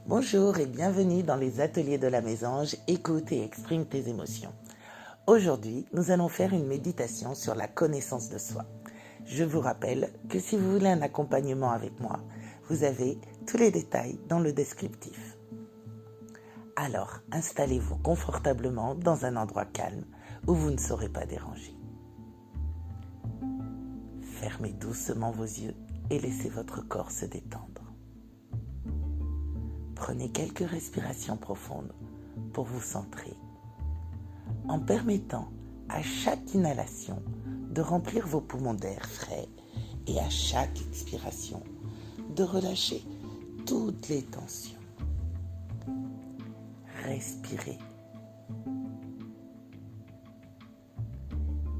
Bonjour et bienvenue dans les ateliers de la Mésange, écoute et exprime tes émotions. Aujourd'hui, nous allons faire une méditation sur la connaissance de soi. Je vous rappelle que si vous voulez un accompagnement avec moi, vous avez tous les détails dans le descriptif. Alors, installez-vous confortablement dans un endroit calme où vous ne serez pas dérangé. Fermez doucement vos yeux et laissez votre corps se détendre. Prenez quelques respirations profondes pour vous centrer, en permettant à chaque inhalation de remplir vos poumons d'air frais et à chaque expiration de relâcher toutes les tensions. Respirez.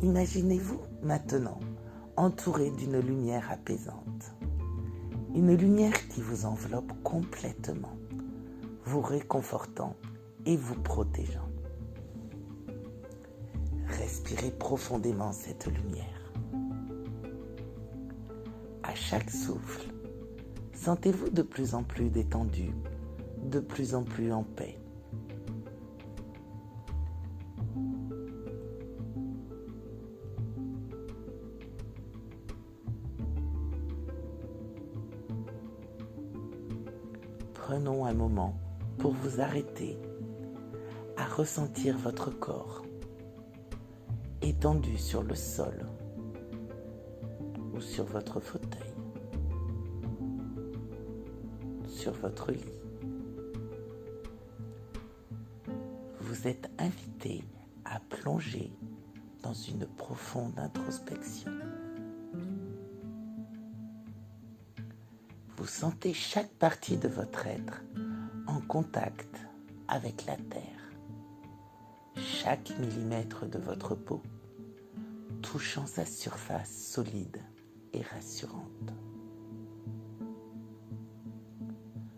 Imaginez-vous maintenant entouré d'une lumière apaisante, une lumière qui vous enveloppe complètement, vous réconfortant et vous protégeant. Respirez profondément cette lumière. À chaque souffle, sentez-vous de plus en plus détendu, de plus en plus en paix. Prenons un moment pour vous arrêter à ressentir votre corps étendu sur le sol ou sur votre fauteuil, sur votre lit. Vous êtes invité à plonger dans une profonde introspection. Vous sentez chaque partie de votre être en contact avec la terre, chaque millimètre de votre peau touchant sa surface solide et rassurante.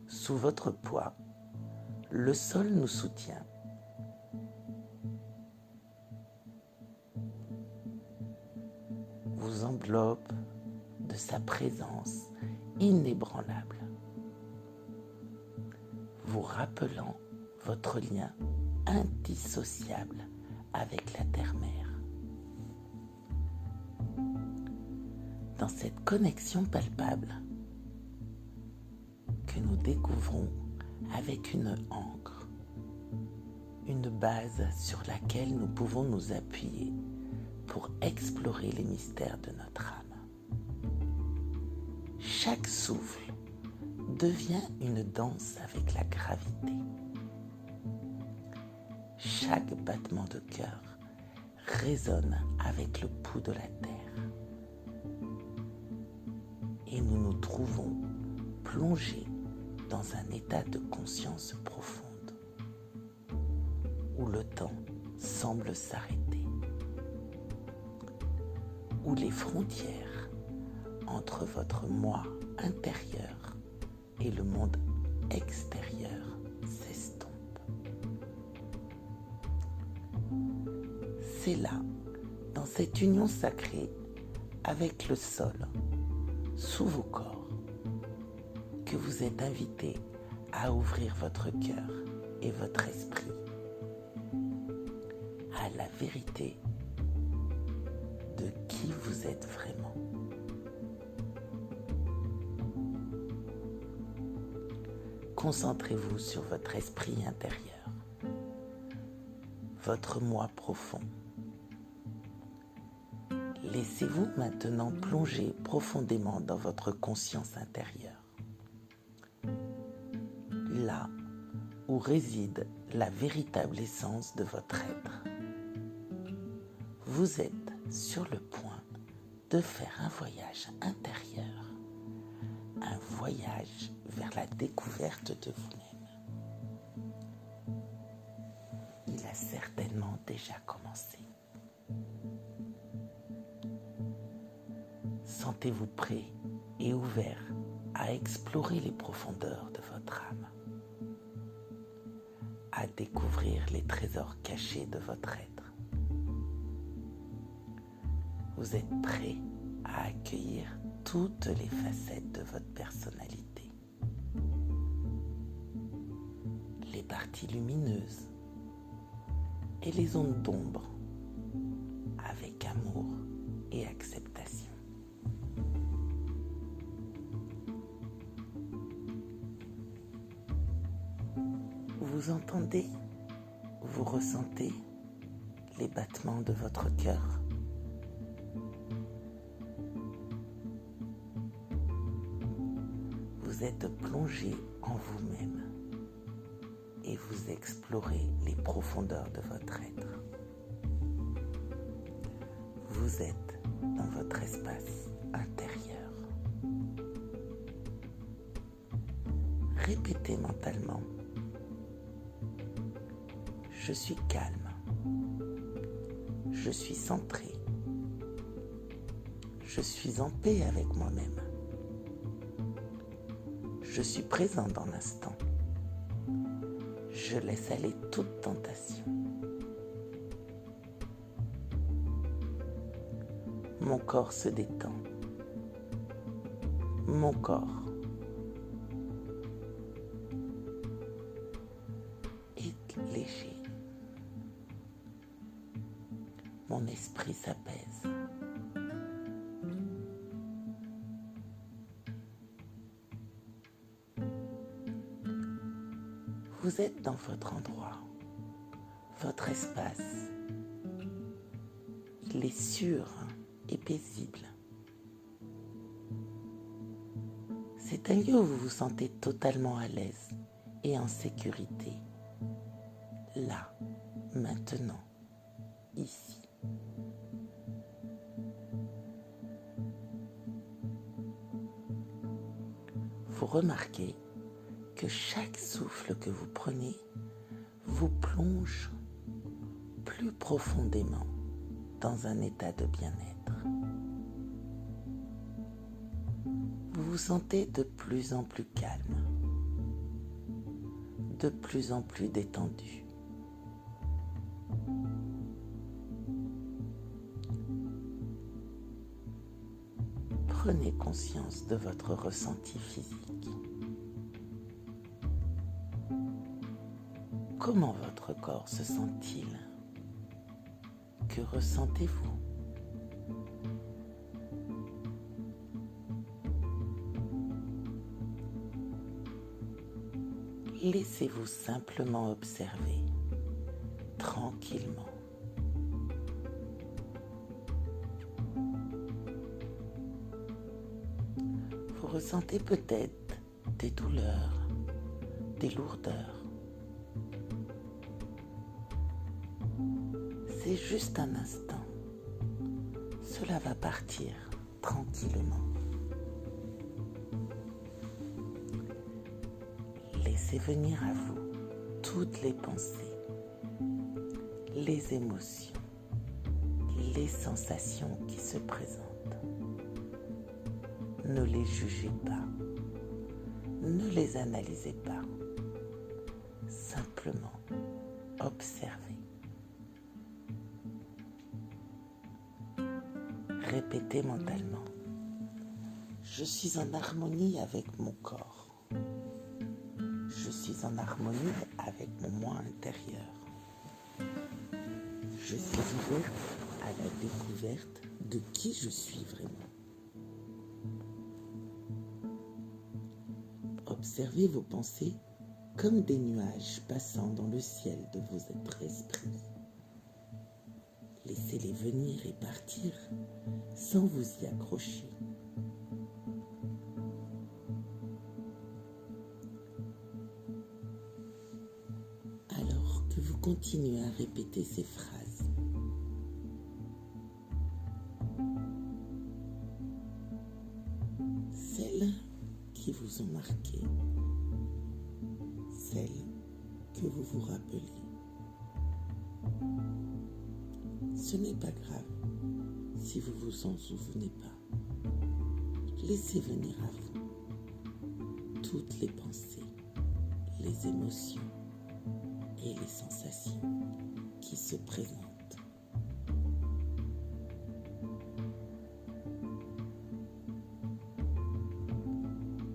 Sous votre poids, le sol nous soutient. Vous enveloppe de sa présence inébranlable, vous rappelant votre lien indissociable avec la terre-mère. Dans cette connexion palpable que nous découvrons avec une ancre, une base sur laquelle nous pouvons nous appuyer pour explorer les mystères de notre âme. Chaque souffle devient une danse avec la gravité. Chaque battement de cœur résonne avec le pouls de la terre. Et nous nous trouvons plongés dans un état de conscience profonde, où le temps semble s'arrêter, où les frontières entre votre moi intérieur et le monde extérieur s'estompent. C'est là, dans cette union sacrée avec le sol, sous vos corps, que vous êtes invité à ouvrir votre cœur et votre esprit à la vérité de qui vous êtes vraiment. Concentrez-vous sur votre esprit intérieur, votre moi profond. Laissez-vous maintenant plonger profondément dans votre conscience intérieure, là où réside la véritable essence de votre être. Vous êtes sur le point de faire un voyage intérieur, un voyage vers la découverte de vous-même. Il a certainement déjà commencé. Sentez-vous prêt et ouvert à explorer les profondeurs de votre âme, à découvrir les trésors cachés de votre être. Vous êtes prêt à accueillir toutes les facettes de votre personnalité. parties lumineuses et les zones d'ombre avec amour et acceptation. Vous entendez, vous ressentez les battements de votre cœur. Vous êtes plongé en vous-même et vous explorez les profondeurs de votre être. Vous êtes dans votre espace intérieur. Répétez mentalement: je suis calme, je suis centré, je suis en paix avec moi-même, je suis présent dans l'instant, je laisse aller toute tentation. Mon corps se détend, mon corps est léger. Mon esprit s'apaise. Vous êtes dans votre endroit, votre espace. Il est sûr et paisible. C'est un lieu où vous vous sentez totalement à l'aise et en sécurité. Là, maintenant, ici. Vous remarquez que chaque souffle que vous prenez vous plonge plus profondément dans un état de bien-être. Vous vous sentez de plus en plus calme, de plus en plus détendu. Prenez conscience de votre ressenti physique. Comment votre corps se sent-il? Que ressentez-vous? Laissez-vous simplement observer, tranquillement. Vous ressentez peut-être des douleurs, des lourdeurs. C'est juste un instant. Cela va partir tranquillement. Laissez venir à vous toutes les pensées, les émotions, les sensations qui se présentent. Ne les jugez pas, ne les analysez pas. Simplement observez. Répétez mentalement: je suis en harmonie avec mon corps. Je suis en harmonie avec mon moi intérieur. Je suis ouvert à la découverte de qui je suis vraiment. Observez vos pensées comme des nuages passant dans le ciel de votre esprit. Laissez-les venir et partir sans vous y accrocher. Alors que vous continuez à répéter ces phrases, celles qui vous ont marqué, celles que vous vous rappelez. Ce n'est pas grave si vous vous en souvenez pas. Laissez venir à vous toutes les pensées, les émotions et les sensations qui se présentent.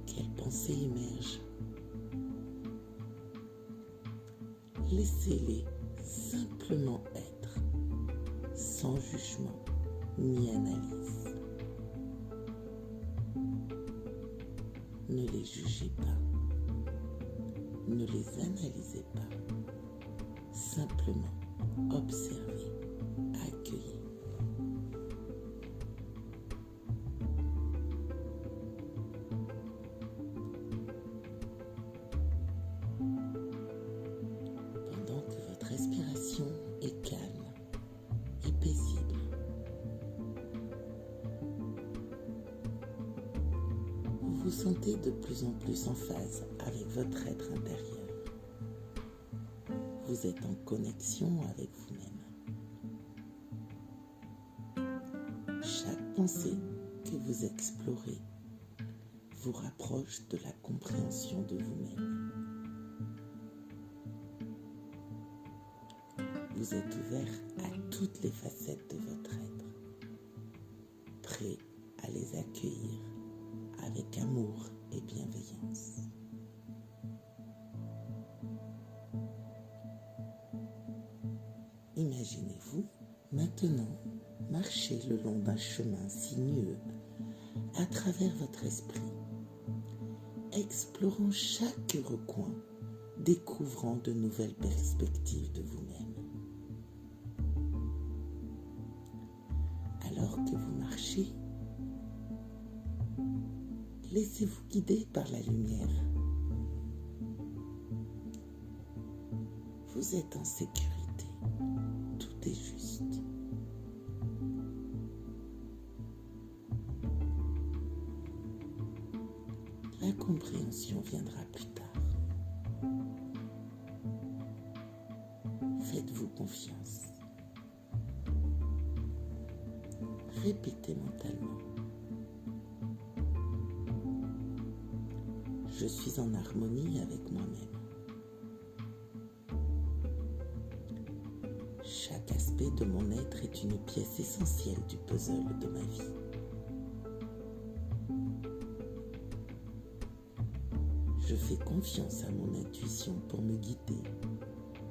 Quelles pensées émergent? Laissez-les simplement être, sans jugement ni analyse. Ne les jugez pas, ne les analysez pas, simplement observez, accueillez. Pendant que votre respiration est calme et paisible, vous vous sentez de plus en plus en phase avec votre être intérieur. Vous êtes en connexion avec vous-même. Chaque pensée que vous explorez vous rapproche de la compréhension de vous-même. Vous êtes ouvert à toutes les facettes de votre être, prêt à les accueillir avec amour et bienveillance. Imaginez-vous maintenant marcher le long d'un chemin sinueux à travers votre esprit, explorant chaque recoin, découvrant de nouvelles perspectives de vous-même. Alors que vous marchez, laissez-vous guider par la lumière. Vous êtes en sécurité, tout est juste. La compréhension viendra plus tard. Faites-vous confiance. Répétez mentalement. Je suis en harmonie avec moi-même. Chaque aspect de mon être est une pièce essentielle du puzzle de ma vie. Je fais confiance à mon intuition pour me guider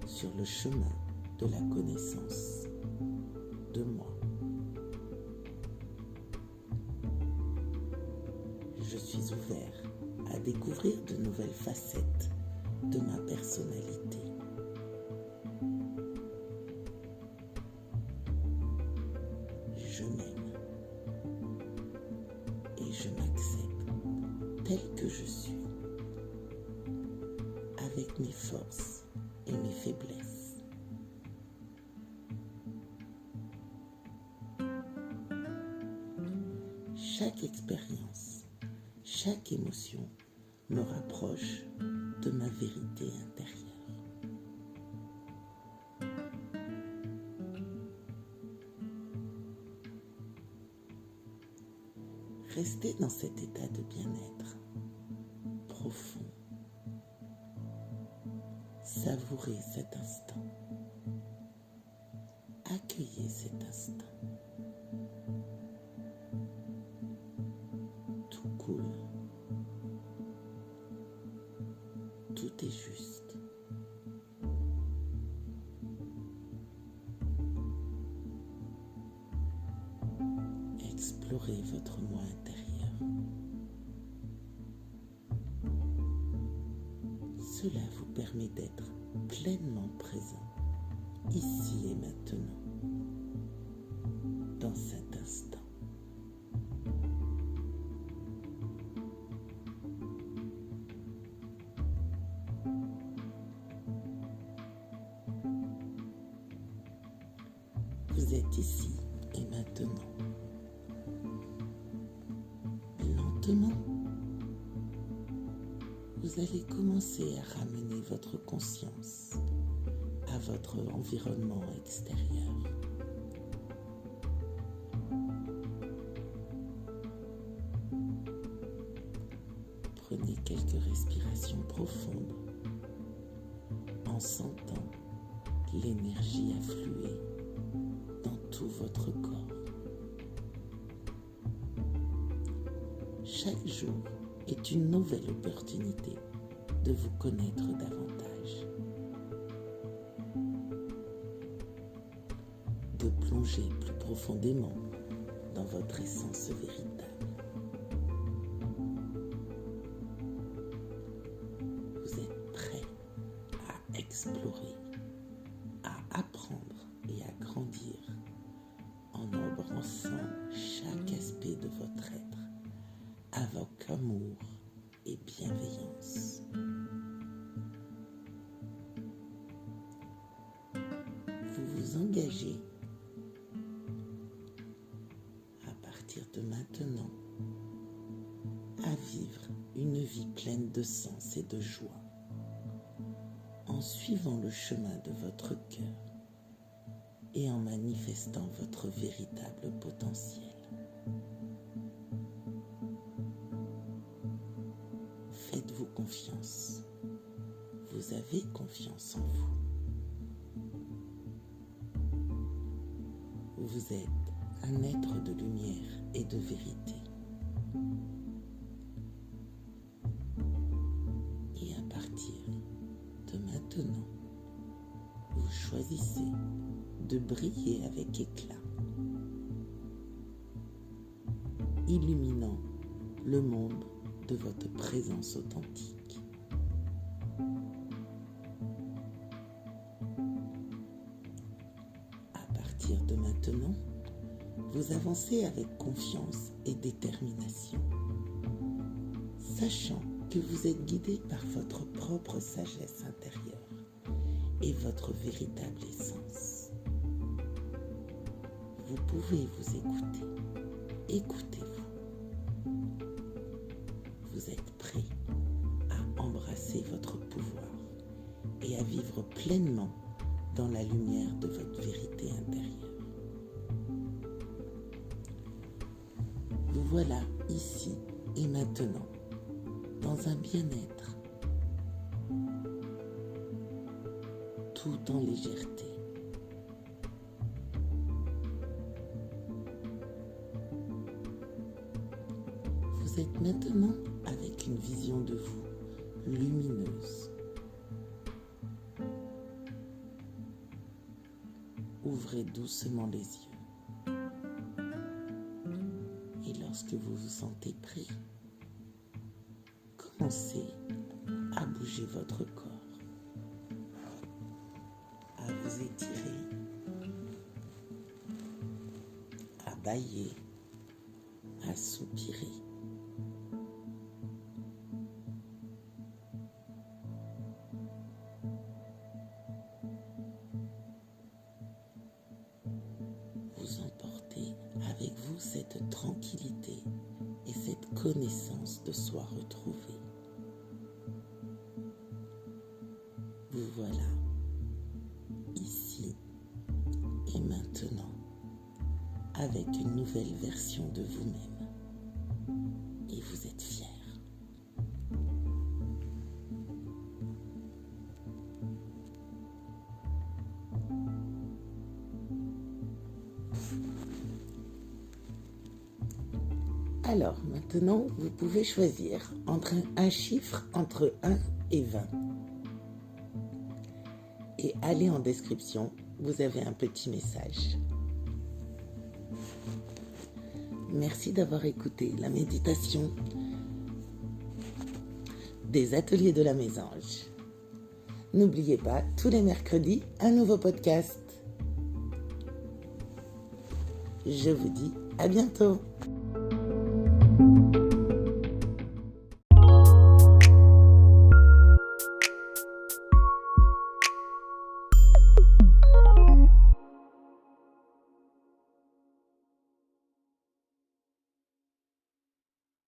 sur le chemin de la connaissance de moi. Je suis ouvert à découvrir de nouvelles facettes de ma personnalité. Je m'aime et je m'accepte tel que je suis, avec mes forces et mes faiblesses. Chaque expérience, chaque émotion me rapproche de ma vérité intérieure. Restez dans cet état de bien-être profond. Savourez cet instant. Accueillez cet instant. Tout coule. Tout est juste. Explorez votre moi intérieur. Cela vous permet d'être pleinement présent, ici et maintenant, dans cet instant. Vous êtes ici et maintenant. Lentement, vous allez commencer à ramener votre conscience à votre environnement extérieur. Prenez quelques respirations profondes en sentant l'énergie affluer dans tout votre corps. Chaque jour est une nouvelle opportunité de vous connaître davantage. plonger plus profondément dans votre essence véritable. Vous êtes prêt à explorer, à apprendre et à grandir en embrassant chaque aspect de votre être avec amour et bienveillance. Vous vous engagez à partir de maintenant à vivre une vie pleine de sens et de joie en suivant le chemin de votre cœur et en manifestant votre véritable potentiel. Faites-vous confiance. Vous avez confiance en vous. Vous êtes un être de lumière et de vérité. Et à partir de maintenant, vous choisissez de briller avec éclat, illuminant le monde de votre présence authentique. À partir de maintenant, vous avancez avec confiance et détermination, sachant que vous êtes guidé par votre propre sagesse intérieure et votre véritable essence. Vous pouvez vous écouter. Écoutez-vous. Vous êtes prêt à embrasser votre pouvoir et à vivre pleinement dans la lumière de votre vérité intérieure. Vous voilà ici et maintenant dans un bien-être, tout en légèreté. Vous êtes maintenant avec une vision de vous lumineuse. Ouvrez doucement les yeux. Et lorsque vous vous sentez prêt, commencez à bouger votre corps, à vous étirer, à bâiller, à soupirer. Vous emportez avec vous cette tranquillité et cette connaissance de soi retrouvée. Vous voilà ici et maintenant avec une nouvelle version de vous-même et vous êtes fier. Alors maintenant, vous pouvez choisir entre un chiffre entre 1 et 20. Et allez en description, vous avez un petit message. Merci d'avoir écouté la méditation des ateliers de la Mésange. N'oubliez pas, tous les mercredis, un nouveau podcast. Je vous dis à bientôt.